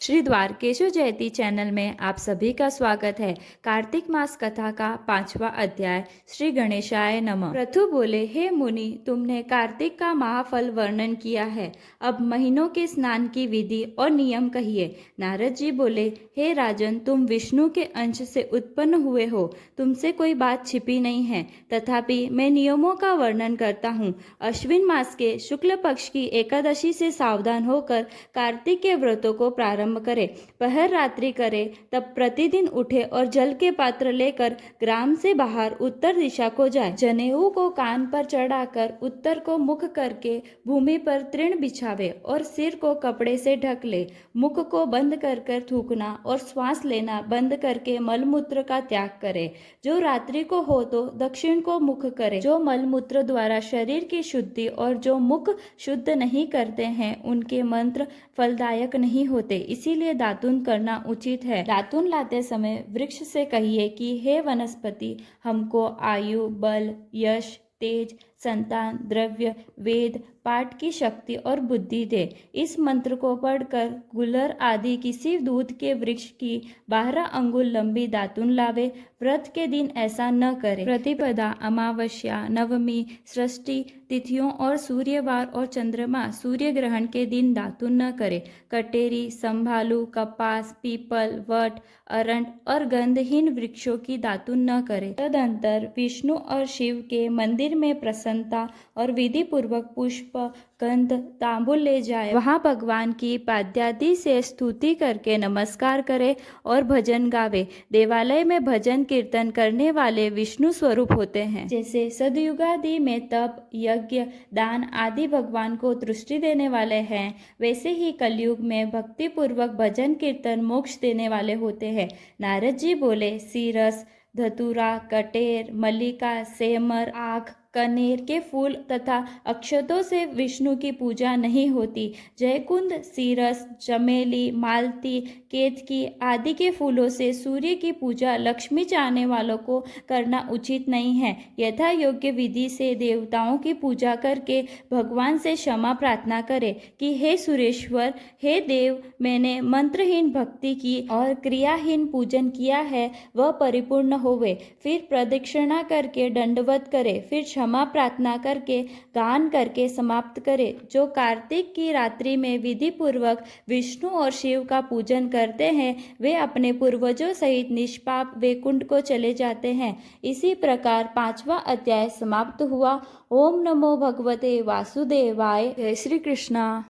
श्री द्वारकेशु जयती चैनल में आप सभी का स्वागत है। कार्तिक मास कथा का 5वां अध्याय। श्री गणेशाय नमः। पृथु बोले, हे मुनि, तुमने कार्तिक का महाफल वर्णन किया है, अब महीनों के स्नान की विधि और नियम कहिए। नारद जी बोले, हे राजन, तुम विष्णु के अंश से उत्पन्न हुए हो, तुमसे कोई बात छिपी नहीं है, तथापि मैं नियमों का वर्णन करता हूँ। अश्विन मास के शुक्ल पक्ष की एकादशी से सावधान होकर कार्तिक के व्रतों को प्रारंभ करे। पहर रात्रि करे, तब प्रतिदिन उठे और जल के पात्र लेकर ग्राम से बाहर उत्तर दिशा को जाए। जनेऊ को कान पर चढ़ाकर उत्तर को मुख करके भूमि पर तृण बिछावे और सिर को कपड़े से ढक ले। मुख को बंद कर थूकना और श्वास लेना बंद करके मलमूत्र का त्याग करे। जो रात्रि को हो तो दक्षिण को मुख करे। जो मलमूत्र द्वारा शरीर की शुद्धि और जो मुख शुद्ध नहीं करते हैं, उनके मंत्र फलदायक नहीं होते, इसीलिए दातुन करना उचित है। दातुन लाते समय वृक्ष से कहिए कि हे वनस्पति, हमको आयु, बल, यश, तेज, संतान, द्रव्य, वेद, पाठ की शक्ति और बुद्धि दे। इस मंत्र को पढ़कर गुलर आदि किसी दूध के वृक्ष की 12 अंगुल लंबी दातुन लावे। व्रत के दिन ऐसा न करे। प्रतिपदा, अमावस्या, नवमी, षष्ठी तिथियों और सूर्यवार और चंद्रमा सूर्य ग्रहण के दिन दातुन न करे। कटेरी, संभालू, कपास, पीपल, वट, अरंड और गंधहीन वृक्षों की दातुन न करे। तदंतर विष्णु और शिव के मंदिर में प्रसन्नता और विधि पूर्वक पुष्प, गंध, तांबुल ले जाए। वहां भगवान की पाद्यादि से स्तुति करके नमस्कार करे और भजन गावे। देवालय में भजन कीर्तन करने वाले विष्णु स्वरूप होते हैं। जैसे सदयुगादि में तप, यज्ञ, दान आदि भगवान को तुष्टि देने वाले हैं, वैसे ही कलयुग में भक्ति पूर्वक भजन कीर्तन मोक्ष देने वाले होते हैं। नारद जी बोले, सीरस, धतूरा, कटेर, मल्लिका, सेमर, आख, कनेर के फूल तथा अक्षतों से विष्णु की पूजा नहीं होती। जयकुंद, सीरस, चमेली, मालती, केतकी आदि के फूलों से सूर्य की पूजा लक्ष्मी चाहने वालों को करना उचित नहीं है। यथा योग्य विधि से देवताओं की पूजा करके भगवान से क्षमा प्रार्थना करे कि हे सुरेश्वर, हे देव, मैंने मंत्रहीन भक्ति की और क्रियाहीन पूजन किया है, वह परिपूर्ण होवे। फिर प्रदक्षिणा करके दंडवत करे, फिर क्षमा प्रार्थना करके गान करके समाप्त करे। जो कार्तिक की रात्रि में विधि पूर्वक विष्णु और शिव का पूजन करते हैं, वे अपने पूर्वजों सहित निष्पाप वैकुंठ को चले जाते हैं। इसी प्रकार 5वां अध्याय समाप्त हुआ। ओम नमो भगवते वासुदेवाय। जय श्री कृष्णा।